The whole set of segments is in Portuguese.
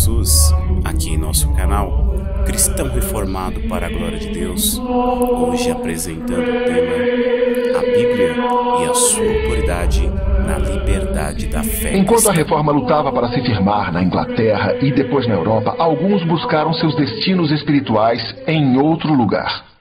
Jesus, aqui em nosso canal Cristão Reformado para a Glória de Deus, hoje apresentando o tema A Bíblia e a sua autoridade na liberdade da fé. Enquanto a reforma lutava para se firmar na Inglaterra e depois na Europa, alguns buscaram seus destinos espirituais em outro lugar.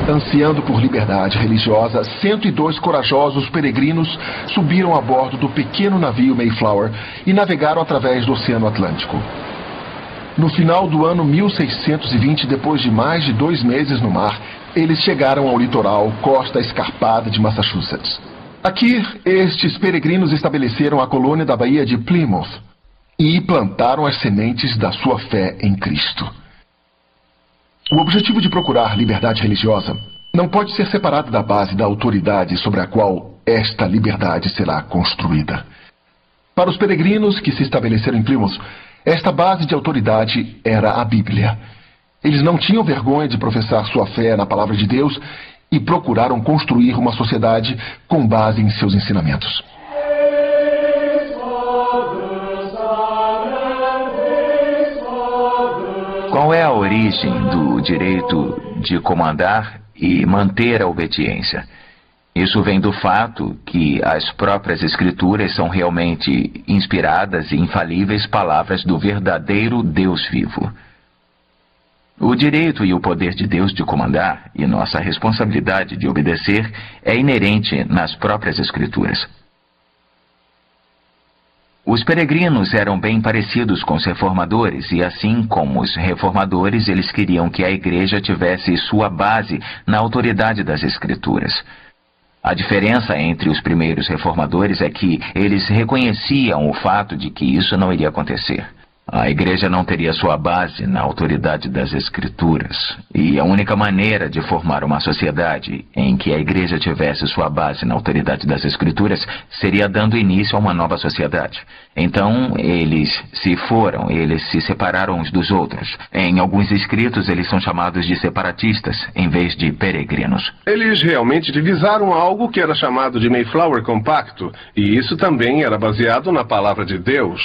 Ansiando por liberdade religiosa, 102 corajosos peregrinos subiram a bordo do pequeno navio Mayflower e navegaram através do Oceano Atlântico. No final do ano 1620, depois de mais de 2 meses no mar, eles chegaram ao litoral costa escarpada de Massachusetts. Aqui, estes peregrinos estabeleceram a colônia da Baía de Plymouth e plantaram as sementes da sua fé em Cristo. O objetivo de procurar liberdade religiosa não pode ser separado da base da autoridade sobre a qual esta liberdade será construída. Para os peregrinos que se estabeleceram em Plymouth, esta base de autoridade era a Bíblia. Eles não tinham vergonha de professar sua fé na palavra de Deus e procuraram construir uma sociedade com base em seus ensinamentos. Qual é a origem do direito de comandar e manter a obediência? Isso vem do fato que as próprias Escrituras são realmente inspiradas e infalíveis palavras do verdadeiro Deus vivo. O direito e o poder de Deus de comandar e nossa responsabilidade de obedecer é inerente nas próprias Escrituras. Os peregrinos eram bem parecidos com os reformadores e, assim como os reformadores, eles queriam que a igreja tivesse sua base na autoridade das Escrituras. A diferença entre os primeiros reformadores é que eles reconheciam o fato de que isso não iria acontecer. A igreja não teria sua base na autoridade das Escrituras. E a única maneira de formar uma sociedade em que a igreja tivesse sua base na autoridade das Escrituras seria dando início a uma nova sociedade. Então, eles se separaram uns dos outros. Em alguns escritos, eles são chamados de separatistas, em vez de peregrinos. Eles realmente divisaram algo que era chamado de Mayflower Compacto, e isso também era baseado na palavra de Deus.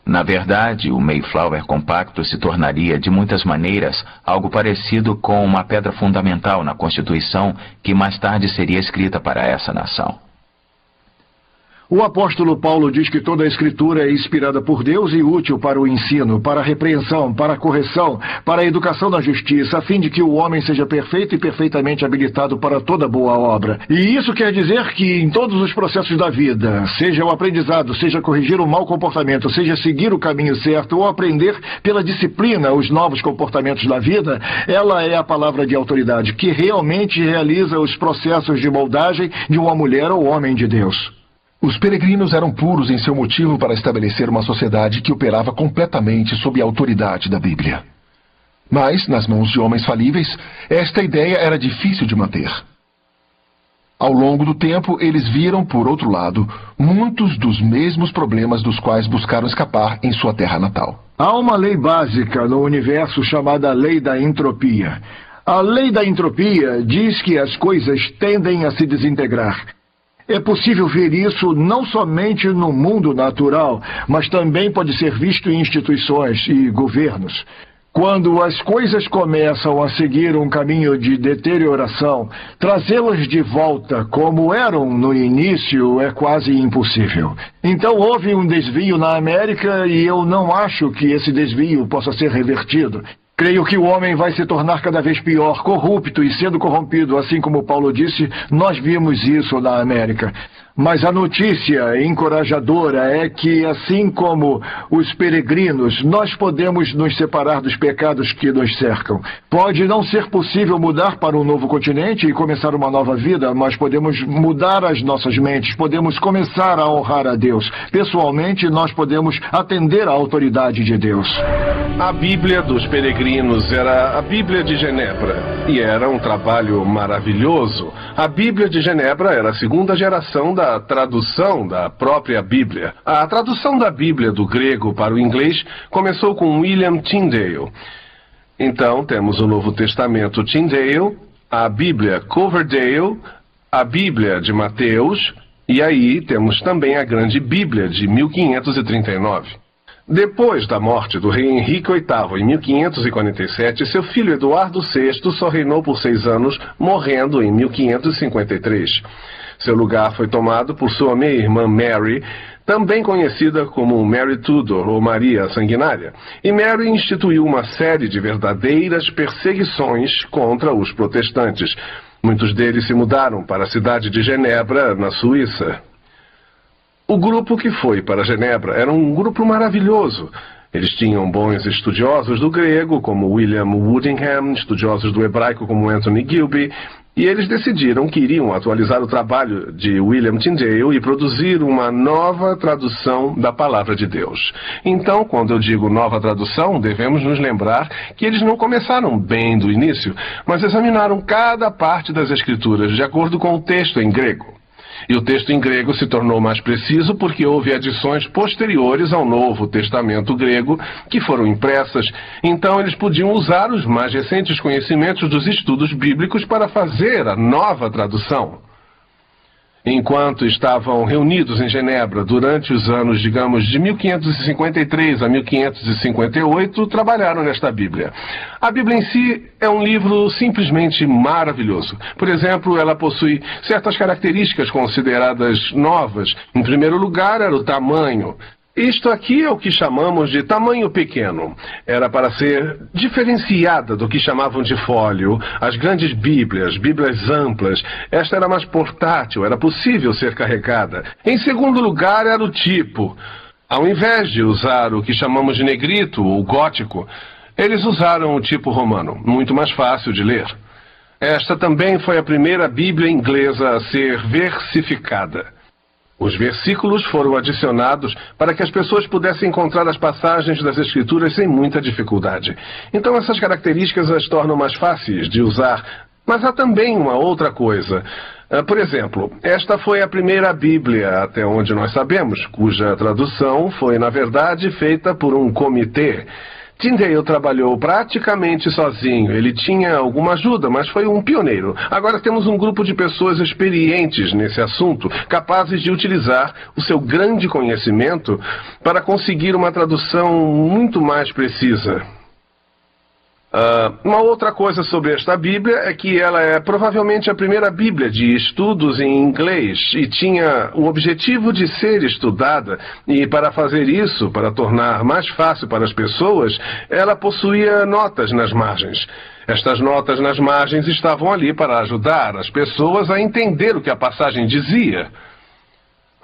Na verdade, o Mayflower Compacto se tornaria, de muitas maneiras, algo parecido com uma pedra fundamental na Constituição que mais tarde seria escrita para essa nação. O apóstolo Paulo diz que toda a Escritura é inspirada por Deus e útil para o ensino, para a repreensão, para a correção, para a educação na justiça, a fim de que o homem seja perfeito e perfeitamente habilitado para toda boa obra. E isso quer dizer que em todos os processos da vida, seja o aprendizado, seja corrigir o mau comportamento, seja seguir o caminho certo ou aprender pela disciplina os novos comportamentos da vida, ela é a palavra de autoridade que realmente realiza os processos de moldagem de uma mulher ou homem de Deus. Os peregrinos eram puros em seu motivo para estabelecer uma sociedade que operava completamente sob a autoridade da Bíblia. Mas, nas mãos de homens falíveis, esta ideia era difícil de manter. Ao longo do tempo, eles viram, por outro lado, muitos dos mesmos problemas dos quais buscaram escapar em sua terra natal. Há uma lei básica no universo chamada lei da entropia. A lei da entropia diz que as coisas tendem a se desintegrar. É possível ver isso não somente no mundo natural, mas também pode ser visto em instituições e governos. Quando as coisas começam a seguir um caminho de deterioração, trazê-las de volta como eram no início é quase impossível. Então houve um desvio na América e eu não acho que esse desvio possa ser revertido. Creio que o homem vai se tornar cada vez pior, corrupto e sendo corrompido, assim como Paulo disse, nós vimos isso na América. Mas a notícia encorajadora é que, assim como os peregrinos, nós podemos nos separar dos pecados que nos cercam. Pode não ser possível mudar para um novo continente e começar uma nova vida, mas podemos mudar as nossas mentes, podemos começar a honrar a Deus. Pessoalmente, nós podemos atender à autoridade de Deus. A Bíblia dos peregrinos era a Bíblia de Genebra, e era um trabalho maravilhoso. A Bíblia de Genebra era a segunda geração da tradução da própria Bíblia. A tradução da Bíblia do grego para o inglês começou com William Tyndale. Então, temos o Novo Testamento Tyndale, a Bíblia Coverdale, a Bíblia de Mateus, e aí temos também a Grande Bíblia de 1539. Depois da morte do rei Henrique VIII, em 1547, seu filho Eduardo VI só reinou por 6 anos, morrendo em 1553. Seu lugar foi tomado por sua meia-irmã Mary, também conhecida como Mary Tudor ou Maria Sanguinária. E Mary instituiu uma série de verdadeiras perseguições contra os protestantes. Muitos deles se mudaram para a cidade de Genebra, na Suíça. O grupo que foi para Genebra era um grupo maravilhoso. Eles tinham bons estudiosos do grego, como William Woodingham, estudiosos do hebraico, como Anthony Gilby, e eles decidiram que iriam atualizar o trabalho de William Tyndale e produzir uma nova tradução da Palavra de Deus. Então, quando eu digo nova tradução, devemos nos lembrar que eles não começaram bem do início, mas examinaram cada parte das Escrituras de acordo com o texto em grego. E o texto em grego se tornou mais preciso porque houve adições posteriores ao Novo Testamento grego que foram impressas. Então eles podiam usar os mais recentes conhecimentos dos estudos bíblicos para fazer a nova tradução. Enquanto estavam reunidos em Genebra durante os anos, digamos, de 1553 a 1558, trabalharam nesta Bíblia. A Bíblia em si é um livro simplesmente maravilhoso. Por exemplo, ela possui certas características consideradas novas. Em primeiro lugar, era o tamanho. Isto aqui é o que chamamos de tamanho pequeno. Era para ser diferenciada do que chamavam de fólio, as grandes Bíblias, Bíblias amplas. Esta era mais portátil, era possível ser carregada. Em segundo lugar, era o tipo. Ao invés de usar o que chamamos de negrito ou gótico, eles usaram o tipo romano, muito mais fácil de ler. Esta também foi a primeira Bíblia inglesa a ser versificada. Os versículos foram adicionados para que as pessoas pudessem encontrar as passagens das Escrituras sem muita dificuldade. Então essas características as tornam mais fáceis de usar. Mas há também uma outra coisa. Por exemplo, esta foi a primeira Bíblia, até onde nós sabemos, cuja tradução foi, na verdade, feita por um comitê. Tyndale trabalhou praticamente sozinho. Ele tinha alguma ajuda, mas foi um pioneiro. Agora temos um grupo de pessoas experientes nesse assunto, capazes de utilizar o seu grande conhecimento para conseguir uma tradução muito mais precisa. Uma outra coisa sobre esta Bíblia é que ela é provavelmente a primeira Bíblia de estudos em inglês e tinha o objetivo de ser estudada, e para fazer isso, para tornar mais fácil para as pessoas, ela possuía notas nas margens. Estas notas nas margens estavam ali para ajudar as pessoas a entender o que a passagem dizia.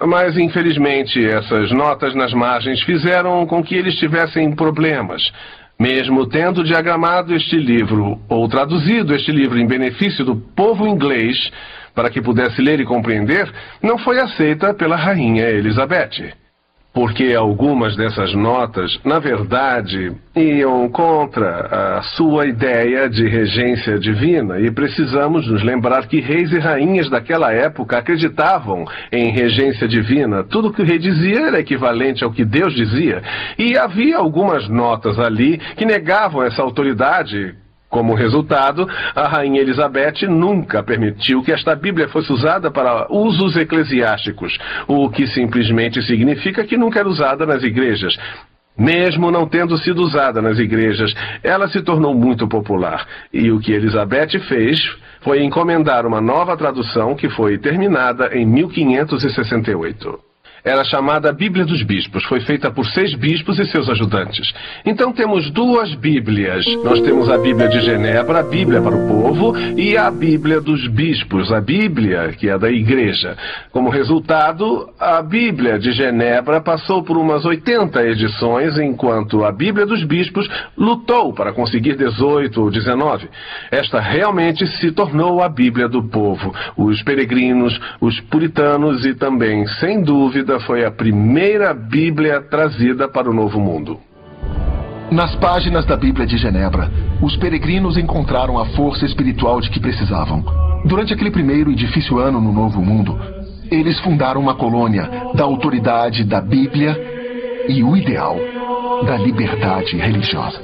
Mas, infelizmente, essas notas nas margens fizeram com que eles tivessem problemas. Mesmo tendo diagramado este livro, ou traduzido este livro em benefício do povo inglês, para que pudesse ler e compreender, não foi aceita pela rainha Elizabeth. Porque algumas dessas notas, na verdade, iam contra a sua ideia de regência divina, e precisamos nos lembrar que reis e rainhas daquela época acreditavam em regência divina. Tudo que o rei dizia era equivalente ao que Deus dizia, e havia algumas notas ali que negavam essa autoridade. Como resultado, a rainha Elizabeth nunca permitiu que esta Bíblia fosse usada para usos eclesiásticos, o que simplesmente significa que nunca era usada nas igrejas. Mesmo não tendo sido usada nas igrejas, ela se tornou muito popular. E o que Elizabeth fez foi encomendar uma nova tradução que foi terminada em 1568. Era chamada Bíblia dos Bispos. Foi feita por 6 bispos e seus ajudantes. Então temos 2 Bíblias. Nós temos a Bíblia de Genebra, a Bíblia para o povo, e a Bíblia dos Bispos, a Bíblia que é da Igreja. Como resultado, a Bíblia de Genebra passou por umas 80 edições, enquanto a Bíblia dos Bispos lutou para conseguir 18 ou 19. Esta realmente se tornou a Bíblia do povo. Os peregrinos, os puritanos e também, sem dúvida, foi a primeira Bíblia trazida para o Novo Mundo. Nas páginas da Bíblia de Genebra, os peregrinos encontraram a força espiritual de que precisavam. Durante aquele primeiro e difícil ano no Novo Mundo, eles fundaram uma colônia da autoridade da Bíblia e o ideal da liberdade religiosa.